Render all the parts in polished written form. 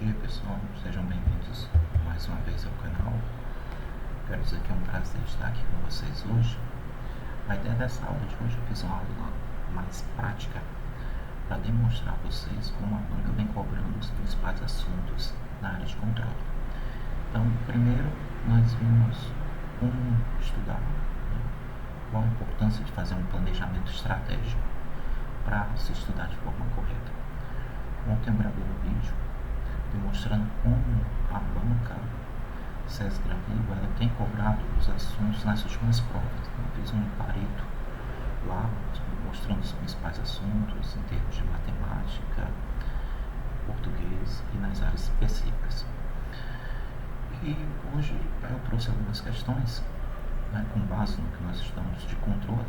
dia, pessoal, sejam bem-vindos mais uma vez ao canal. Quero dizer que é um prazer estar aqui com vocês hoje. A ideia dessa aula de hoje, eu fiz uma aula mais prática para demonstrar a vocês como a banca vem cobrando os principais assuntos na área de controle. Então, primeiro, nós vimos como estudar, qual a importância de fazer um planejamento estratégico para se estudar de forma correta. Ontem eu gravei um vídeo demonstrando como a banca SESC Granvivo ela tem cobrado os assuntos nas últimas provas. Eu fiz um pareto lá mostrando os principais assuntos em termos de matemática, português e nas áreas específicas. E hoje eu trouxe algumas questões, com base no que nós estudamos de controle,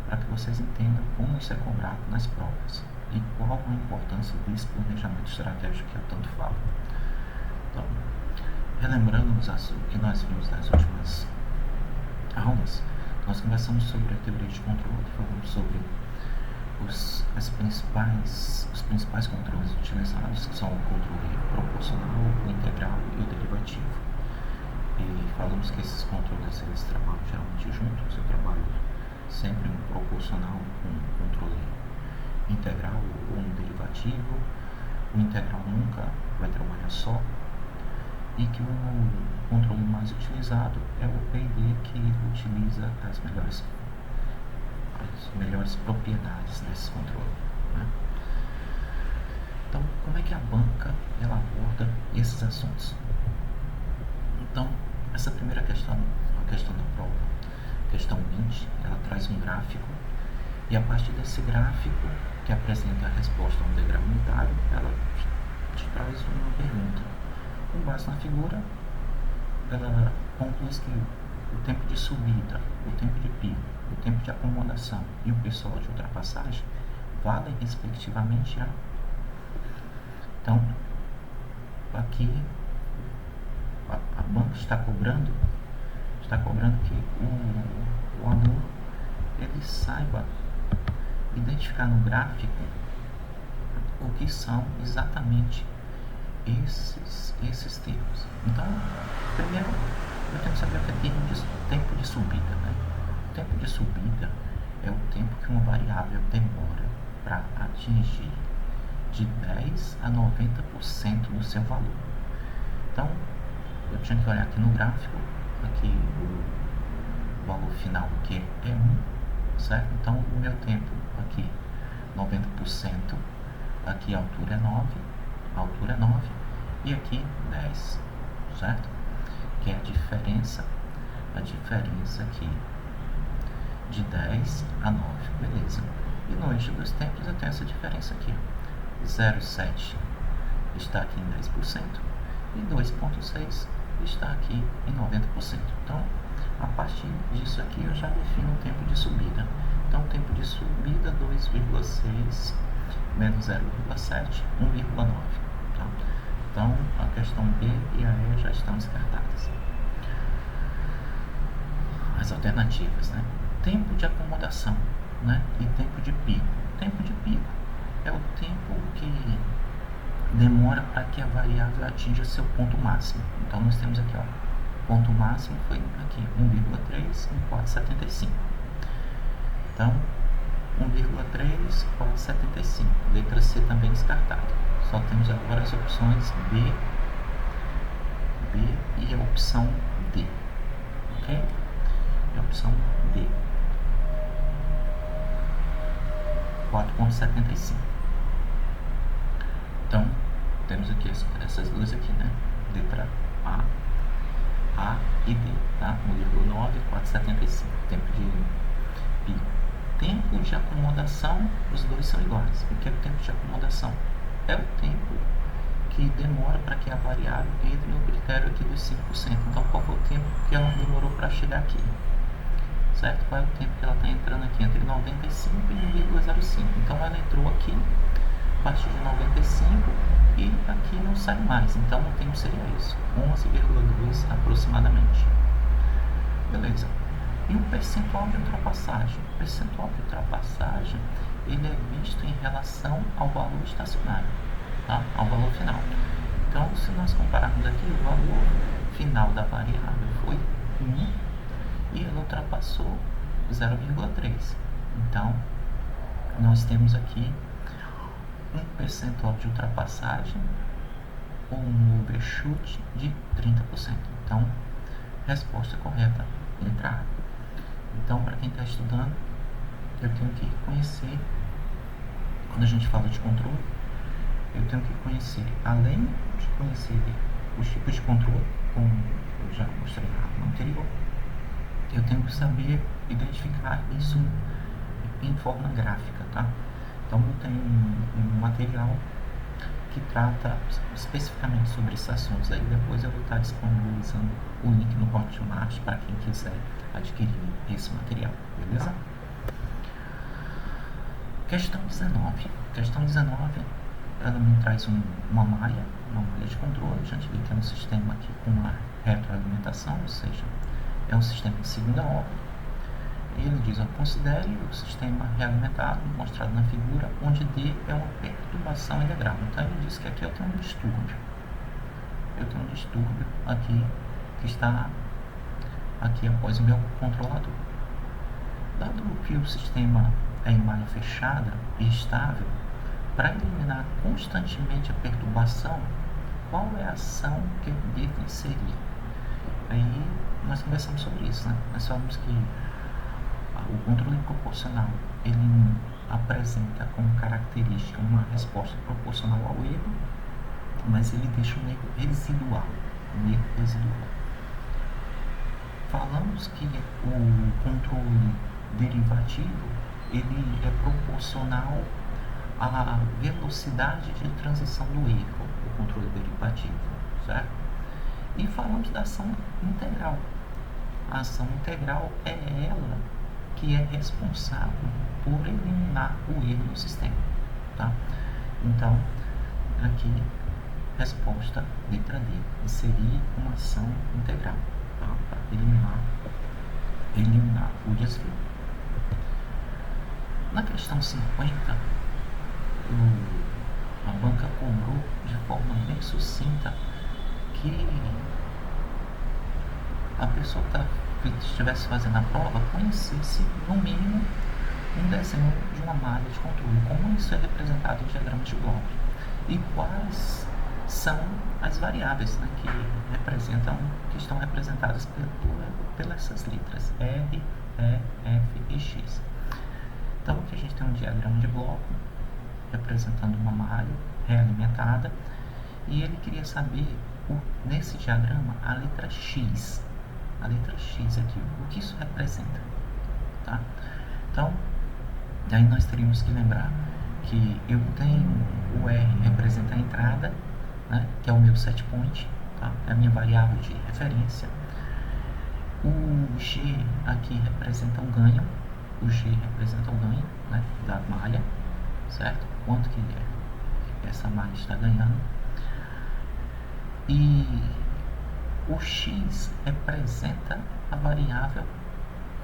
para que vocês entendam como isso é cobrado nas provas e qual a importância desse planejamento estratégico que eu tanto falo. Então, relembrando o que nós vimos nas últimas aulas, nós conversamos sobre a teoria de controle, falamos sobre os principais controles utilizados, que são o controle proporcional, o integral e o derivativo. E falamos que esses controles eles trabalham geralmente juntos. Eu trabalho sempre um proporcional com um controle integral ou um derivativo. O integral nunca vai trabalhar só. E que o controle mais utilizado é o PID, que utiliza as melhores propriedades desse controle, Então, como é que a banca ela aborda esses assuntos? Então, essa primeira questão, a questão da prova, questão 20, ela traz um gráfico, e a partir desse gráfico, que apresenta a resposta a um degrau unitário, ela te traz uma pergunta. Com base na figura, ela conclui que o tempo de subida, o tempo de pico, o tempo de acomodação e o pessoal de ultrapassagem valem respectivamente a... Então, aqui a banca está cobrando que o aluno ele saiba identificar no gráfico o que são exatamente esses termos. Então, primeiro eu tenho que saber o que é tempo de subida, O tempo de subida é o tempo que uma variável demora para atingir de 10 a 90% do seu valor. Então, eu tinha que olhar aqui no gráfico, aqui o valor final aqui é 1, certo? Então, o meu tempo aqui, 90%, aqui a altura é 9, e aqui 10, certo? Que é a diferença aqui de 10 a 9, beleza. E no eixo dos tempos eu tenho essa diferença aqui, 0,7 está aqui em 10% e 2,6 está aqui em 90%. Então, a partir disso aqui eu já defino o tempo de subida. Então, o tempo de subida 2,6 menos 0,7, 1,9. Tá? Então, a questão B e a E já estão descartadas. As alternativas, Tempo de acomodação, e tempo de pico. Tempo de pico é o tempo que demora para que a variável atinja seu ponto máximo. Então, nós temos aqui, ponto máximo foi aqui, 1,3 em 4,75. Então, 1,3, 4,75. Letra C também descartada. Só temos agora as opções B e a opção D. Ok? E a opção D. 4,75. Então, temos aqui essas duas aqui, Letra A e D, tá? 1,9, 4,75. Tempo de pico. Tempo de acomodação, os dois são iguais. O que é o tempo de acomodação? É o tempo que demora para que a variável entre no critério aqui dos 5%. Então, qual foi o tempo que ela demorou para chegar aqui? Certo? Qual é o tempo que ela está entrando aqui? Entre 95 e 1,05. Então, ela entrou aqui a partir de 95 e aqui não sai mais. Então, o tempo seria isso, 11,2 aproximadamente. Beleza. E o percentual de ultrapassagem? O percentual de ultrapassagem ele é visto em relação ao valor estacionário, tá? Ao valor final. Então, nós compararmos aqui, o valor final da variável foi 1 e ela ultrapassou 0,3. Então, nós temos aqui um percentual de ultrapassagem ou um overshoot de 30%. Então, resposta correta, letra A. Então, para quem está estudando, eu tenho que conhecer, quando a gente fala de controle, eu tenho que conhecer, além de conhecer os tipos de controle, como eu já mostrei na aula anterior, eu tenho que saber identificar isso em forma gráfica, tá? Então, eu tenho um material que trata especificamente sobre esses assuntos. Aí depois eu vou estar disponibilizando o link no Hotmart para quem quiser adquirir esse material, beleza? Questão 19. Questão 19, ela me traz uma malha de controle. A gente vê que é um sistema aqui com uma retroalimentação, ou seja, é um sistema de segunda ordem. Ele diz, considere o sistema realimentado, mostrado na figura, onde D é uma perturbação integral. Então ele diz que aqui eu tenho um distúrbio. Eu tenho um distúrbio aqui, que está aqui após o meu controlador. Dado que o sistema é em malha fechada e estável, para eliminar constantemente a perturbação, qual é a ação que eu devo inserir? Aí nós conversamos sobre isso, né? Nós falamos que o controle proporcional, ele apresenta como característica uma resposta proporcional ao erro, mas ele deixa um erro residual. Falamos que o controle derivativo, ele é proporcional à velocidade de transição do erro, o controle derivativo, certo? E falamos da ação integral. A ação integral é ela que é responsável por eliminar o erro do sistema, tá? Então, aqui, resposta letra D, inserir uma ação integral, tá? Para eliminar o desvio. Na questão 50, a banca cobrou de forma bem sucinta que a pessoa que estivesse fazendo a prova conhecesse, no mínimo, um desenho de uma malha de controle, como isso é representado em diagramas de bloco, e quais são as variáveis, né, que estão representadas pelas essas letras R, E, F e X. Então, aqui a gente tem um diagrama de bloco representando uma malha realimentada, e ele queria saber, nesse diagrama, a letra X. A letra X aqui, o que isso representa, tá? Então, aí nós teríamos que lembrar que eu tenho o R representa a entrada, né, que é o meu set point, tá? É a minha variável de referência. O G aqui representa o ganho, né, da malha, certo? Quanto que essa malha está ganhando. E o X representa a variável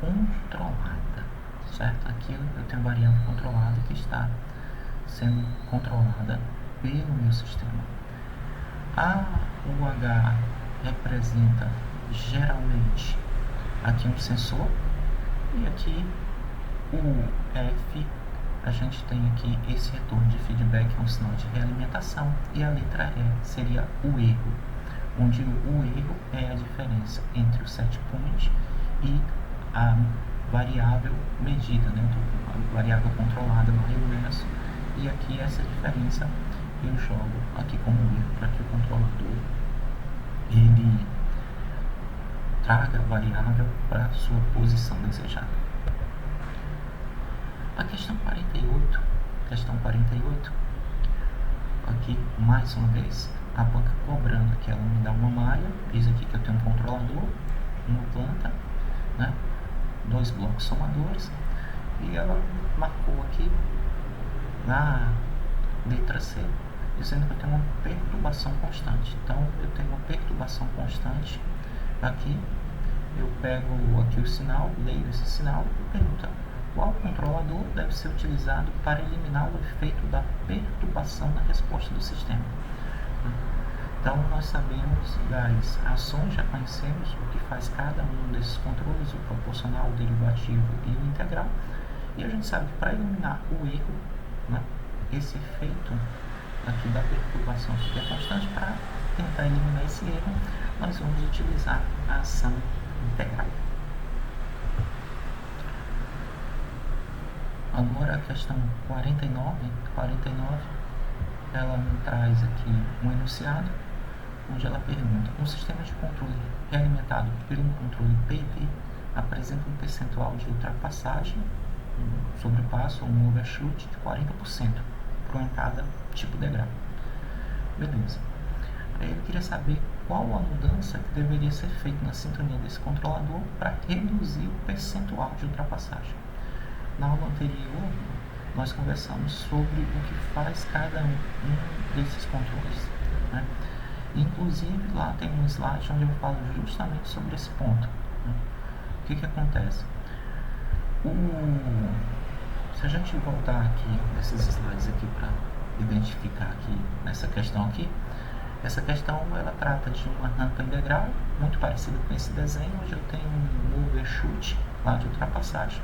controlada, certo? Aqui eu tenho a variável controlada que está sendo controlada pelo meu sistema. O H representa geralmente aqui um sensor, e aqui o F, a gente tem aqui esse retorno de feedback, um sinal de realimentação, e a letra E seria o erro, onde o erro é a diferença entre o set point e a variável medida, né? A variável controlada no reverso, e aqui essa diferença eu jogo aqui como erro para que o controlador ele traga a variável para a sua posição desejada. A questão 48, aqui mais uma vez a banca cobrando que ela me dá uma malha, diz aqui que eu tenho um controlador, uma planta, né, 2 blocos somadores, e ela marcou aqui na letra C, dizendo que eu tenho uma perturbação constante. Então eu tenho uma perturbação constante aqui, eu pego aqui o sinal, leio esse sinal e pergunto qual controlador deve ser utilizado para eliminar o efeito da perturbação na resposta do sistema. Então, nós sabemos das ações, já conhecemos o que faz cada um desses controles, o proporcional, o derivativo e o integral. E a gente sabe que para eliminar o erro, né, esse efeito aqui da perturbação superconstante, para tentar eliminar esse erro, nós vamos utilizar a ação integral. Agora a questão 49, ela me traz aqui um enunciado, onde ela pergunta: um sistema de controle realimentado por um controle PD apresenta um percentual de ultrapassagem, um sobrepasso ou um overshoot de 40% para cada tipo degrau. Beleza. Aí ele queria saber qual a mudança que deveria ser feita na sintonia desse controlador para reduzir o percentual de ultrapassagem. Na aula anterior, nós conversamos sobre o que faz cada um desses controles, né? Inclusive, lá tem um slide onde eu falo justamente sobre esse ponto, né? O que acontece? Se a gente voltar aqui nesses slides aqui para identificar aqui nessa questão aqui, essa questão ela trata de uma rampa integral muito parecida com esse desenho, onde eu tenho um overshoot lá de ultrapassagem.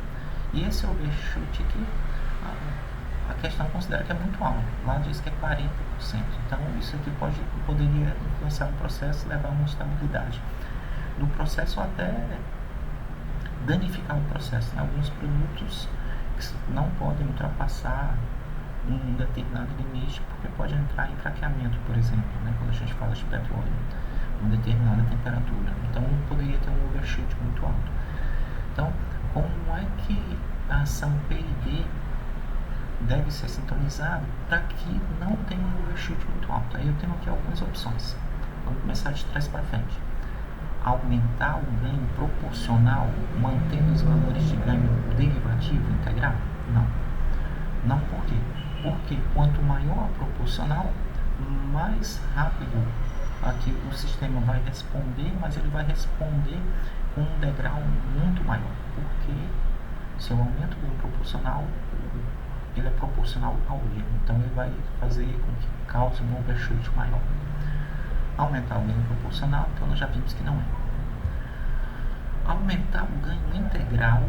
E esse overshoot aqui, a questão considera que é muito alto. Lá diz que é 40%. Então, isso aqui poderia influenciar o processo e levar a uma instabilidade do processo, até danificar o processo. Alguns produtos não podem ultrapassar um determinado limite, porque pode entrar em craqueamento, por exemplo, né, quando a gente fala de petróleo, uma determinada temperatura. Então, poderia ter um overshoot muito alto. Então, como é que a ação P&D deve ser sintonizada para que não tenha um overshoot muito alto? Aí eu tenho aqui algumas opções. Vamos começar de trás para frente. Aumentar o ganho proporcional mantendo os valores de ganho derivativo integral? Não. Não por quê? Porque quanto maior a proporcional, mais rápido aqui o sistema vai responder, mas ele vai responder com um degrau muito maior, porque se eu aumento o ganho proporcional, ele é proporcional ao erro, então ele vai fazer com que cause um overshoot maior. Aumentar o ganho proporcional, então nós já vimos que não é. Aumentar o ganho integral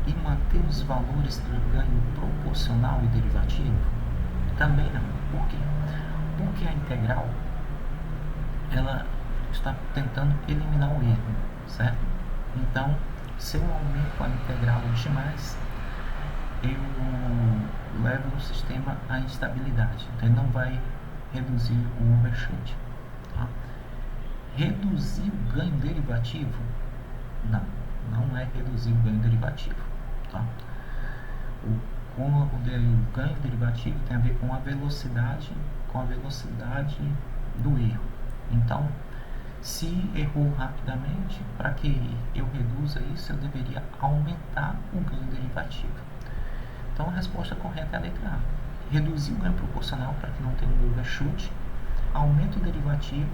e manter os valores do ganho proporcional e derivativo? Também não. Por quê? Porque a integral ela está tentando eliminar o erro, certo? Então, se eu aumento a integral demais, eu levo o sistema à instabilidade, então ele não vai reduzir o overshoot. Tá? Reduzir o ganho derivativo? Não é reduzir o ganho derivativo. Tá? O ganho derivativo tem a ver com a velocidade do erro. Então, se errou rapidamente, para que eu reduza isso, eu deveria aumentar o ganho derivativo. Então, a resposta correta é a letra A. Reduzir o ganho proporcional para que não tenha um overshoot, aumenta o derivativo,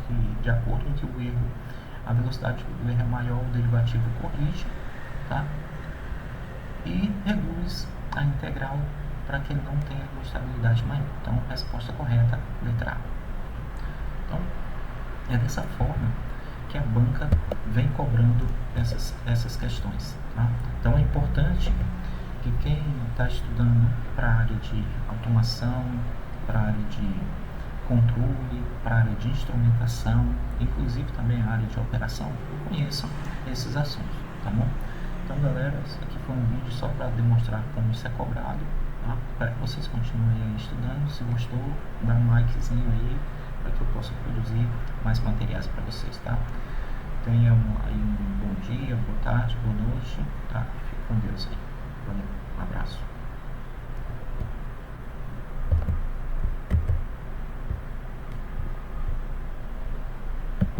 que de acordo com que o erro, a velocidade do erro é maior, o derivativo corrige, tá? E reduz a integral para que ele não tenha uma estabilidade maior. Então, a resposta correta, letra A. Então, é dessa forma que a banca vem cobrando essas questões. Tá? Então, é importante que quem está estudando para a área de automação, para a área de controle, para a área de instrumentação, inclusive também a área de operação, conheçam esses assuntos, tá bom? Então, galera, esse aqui foi um vídeo só para demonstrar como isso é cobrado, tá? Espero que vocês continuem aí estudando. Se gostou, dá um likezinho aí, para que eu possa produzir mais materiais para vocês, tá? Tenham aí um bom dia, boa tarde, boa noite, tá? Fique com Deus aí. Valeu.